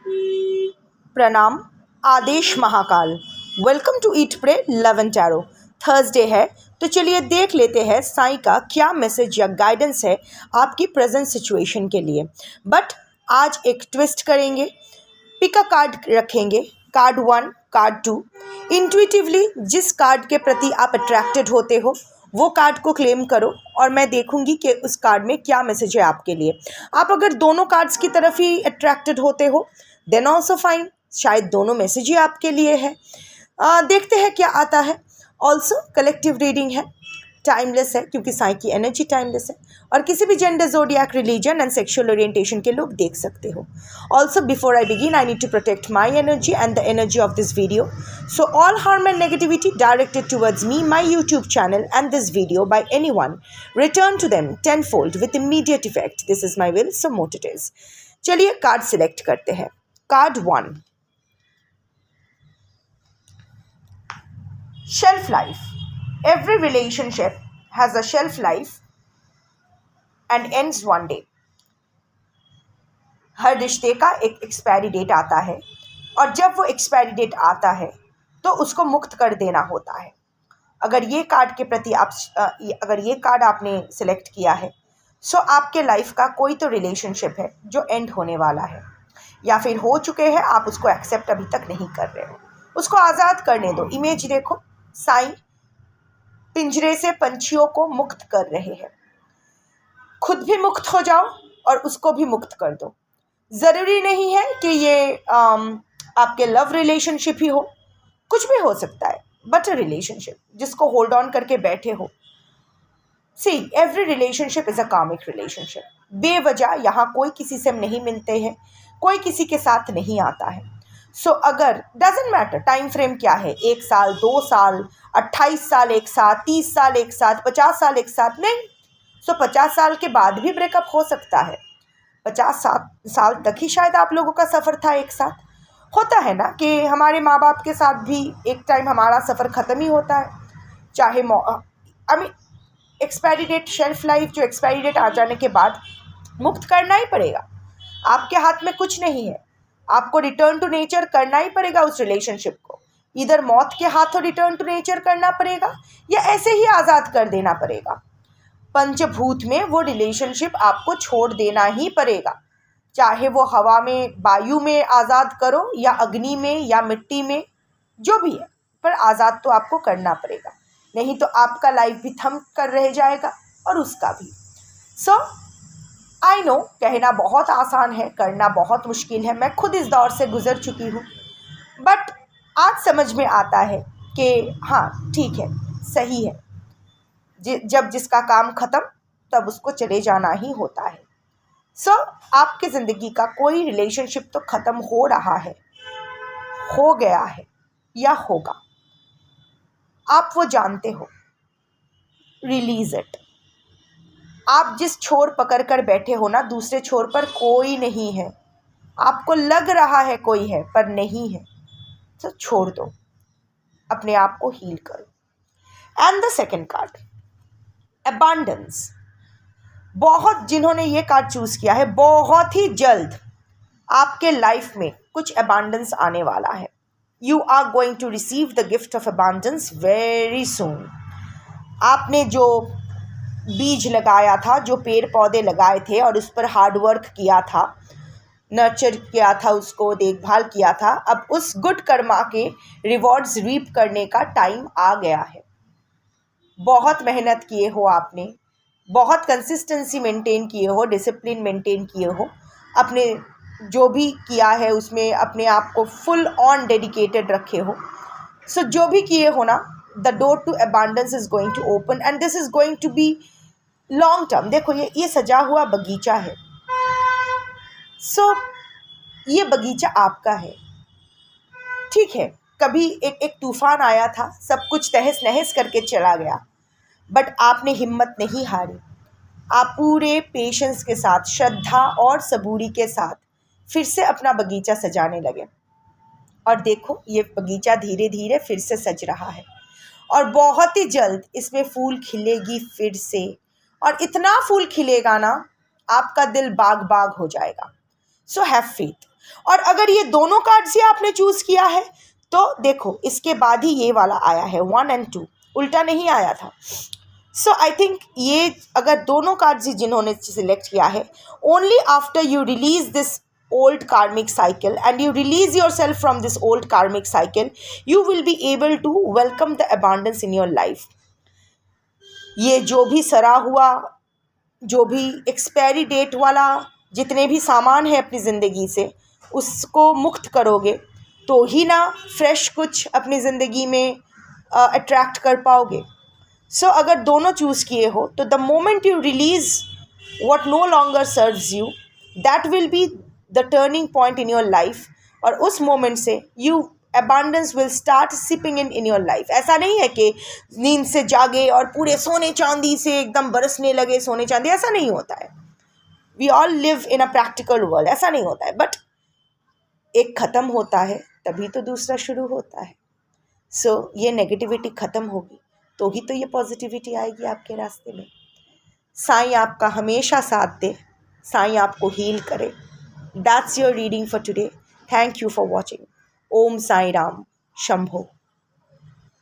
प्रणाम। आदेश Mahakal. Welcome to eat pray love and tarot. Thursday है तो चलिए देख लेते हैं साईं का क्या मैसेज या गाइडेंस है आपकी प्रेजेंट सिचुएशन के लिए। बट आज एक ट्विस्ट करेंगे, पिक अ कार्ड रखेंगे, कार्ड 1, कार्ड 2। इंट्यूटिवली जिस कार्ड के प्रति आप अट्रैक्टेड होते हो वो कार्ड को क्लेम करो और मैं देखूंगी कि उस कार्ड में क्या मैसेज है आपके लिए। आप अगर दोनों कार्ड्स की तरफ ही अट्रैक्टेड होते हो देन ऑल्सो फाइन, शायद दोनों मैसेज ही आपके लिए है। देखते हैं क्या आता है। ऑल्सो कलेक्टिव रीडिंग है, टाइमलेस है क्योंकि साईं की एनर्जी टाइमलेस है और किसी भी gender, zodiac, religion and sexual orientation के लोग देख सकते हो। Also before I begin I need to protect my energy and the energy of this video, so all harm and negativity directed towards me, my YouTube channel and this video by anyone, return to them tenfold with immediate effect. This is my will, so mote it is. चलिए card select करते हैं। Card 1, shelf life. Every relationship has a shelf life and ends one day. हर रिश्ते का एक expiry date आता है और जब वो एक्सपायरी डेट आता है तो उसको मुक्त कर देना होता है। अगर ये कार्ड के प्रति अगर ये कार्ड आपने सिलेक्ट किया है सो आपके लाइफ का कोई तो रिलेशनशिप है जो एंड होने वाला है या फिर हो चुके हैं, आप उसको एक्सेप्ट अभी तक नहीं कर रहे हो। उसको आज़ाद करने दो। इमेज देखो, साईं पिंजरे से पंछियों को मुक्त कर रहे हैं। खुद भी मुक्त हो जाओ और उसको भी मुक्त कर दो। ज़रूरी नहीं है कि ये आपके लव रिलेशनशिप ही हो, कुछ भी हो सकता है, बट अ रिलेशनशिप जिसको होल्ड ऑन करके बैठे हो। See every relationship is a कार्मिक रिलेशनशिप। बेवजह यहाँ कोई किसी से नहीं मिलते हैं, कोई किसी के साथ नहीं आता है। सो अगर डजेंट मैटर टाइम फ्रेम क्या है, 1 साल, 2 साल, 28 साल एक साथ, 30 साल एक साथ, 50 साल एक साथ, नहीं। सो 50 साल के बाद भी ब्रेकअप हो सकता है। 50 साल तक ही शायद आप लोगों का सफ़र था एक साथ। होता है ना कि हमारे माँ बाप के साथ भी एक टाइम हमारा सफ़र ख़त्म ही होता है। चाहे एक्सपायरी डेट, शेल्फ लाइफ, जो एक्सपायरी डेट आ जाने के बाद मुक्त करना ही पड़ेगा। आपके हाथ में कुछ नहीं है, आपको रिटर्न टू नेचर करना ही पड़ेगा उस रिलेशनशिप को। इधर मौत के हाथों रिटर्न टू नेचर करना पड़ेगा या ऐसे ही आज़ाद कर देना पड़ेगा। पंचभूत में वो रिलेशनशिप आपको छोड़ देना ही पड़ेगा, चाहे वो हवा में, वायु में आज़ाद करो या अग्नि में या मिट्टी में, जो भी है, पर आज़ाद तो आपको करना पड़ेगा। नहीं तो आपका लाइफ भी थम कर रह जाएगा और उसका भी। सो आई नो, कहना बहुत आसान है, करना बहुत मुश्किल है। मैं खुद इस दौर से गुज़र चुकी हूँ, बट आज समझ में आता है कि हाँ ठीक है, सही है। जब जिसका काम ख़त्म तब उसको चले जाना ही होता है। सो आपकी ज़िंदगी का कोई रिलेशनशिप तो ख़त्म हो रहा है, हो गया है या होगा, आप वो जानते हो। Release it. आप जिस छोर पकड़ कर बैठे हो ना, दूसरे छोर पर कोई नहीं है। आपको लग रहा है कोई है पर नहीं है, तो छोड़ दो, अपने आप को हील करो। And the second card, abundance. बहुत जिन्होंने ये कार्ड चूज़ किया है, बहुत ही जल्द आपके लाइफ में कुछ अबंडेंस आने वाला है। You are going to receive the gift of abundance very soon. आपने जो बीज लगाया था, जो पेड़ पौधे लगाए थे और उस पर हार्ड वर्क किया था, नर्चर किया था, उसको देखभाल किया था, अब उस गुड कर्मा के रिवॉर्ड्स रीप करने का टाइम आ गया है। बहुत मेहनत किए हो आपने, बहुत कंसिस्टेंसी मेंटेन किए हो, डिसिप्लिन मेंटेन किए हो, अपने जो भी किया है उसमें अपने आप को फुल ऑन डेडिकेटेड रखे हो। सो जो भी किए हो ना, the door to abundance is going to open and this is going to be long term. देखो ये सजा हुआ बगीचा है। सो ये बगीचा आपका है। ठीक है, कभी एक तूफान आया था, सब कुछ तहस नहस करके चला गया, बट आपने हिम्मत नहीं हारी। आप पूरे पेशेंस के साथ, श्रद्धा और सबूरी के साथ फिर से अपना बगीचा सजाने लगे और देखो ये बगीचा धीरे धीरे फिर से सज रहा है और बहुत ही जल्द इसमें फूल खिलेगी फिर से, और इतना फूल खिलेगा ना आपका दिल बाग बाग हो जाएगा। So have faith. और अगर ये दोनों कार्ड्स ही आपने चूज़ किया है तो देखो इसके बाद ही ये वाला आया है 1 और 2, उल्टा नहीं आया था। सो आई थिंक ये अगर दोनों कार्ड्स ही जिन्होंने सिलेक्ट किया है, only after you release this old karmic cycle and you release yourself from this old karmic cycle, you will be able to welcome the abundance in your life. ये जो भी सड़ा हुआ, जो भी एक्सपायरी डेट वाला जितने भी सामान है अपनी ज़िंदगी से, उसको मुक्त करोगे तो ही ना फ्रेश कुछ अपनी ज़िंदगी में अट्रैक्ट कर पाओगे। सो अगर दोनों चूज़ किए हो तो the moment you release what no longer serves you, that will be the turning point in your life, और उस मोमेंट से you abundance will start sipping in your life। ऐसा नहीं है कि नींद से जागे और पूरे सोने चांदी से एकदम बरसने लगे सोने चांदी, ऐसा नहीं होता है। we all live in a practical world, ऐसा नहीं होता है। बट एक ख़त्म होता है तभी तो दूसरा शुरू होता है। सो ये नेगेटिविटी ख़त्म होगी तो ही तो ये पॉजिटिविटी आएगी आपके रास्ते में। साईं आपका हमेशा साथ दे, साईं आपको हील करे। That's your reading for today. Thank you for watching. Om Sai Ram Shambho.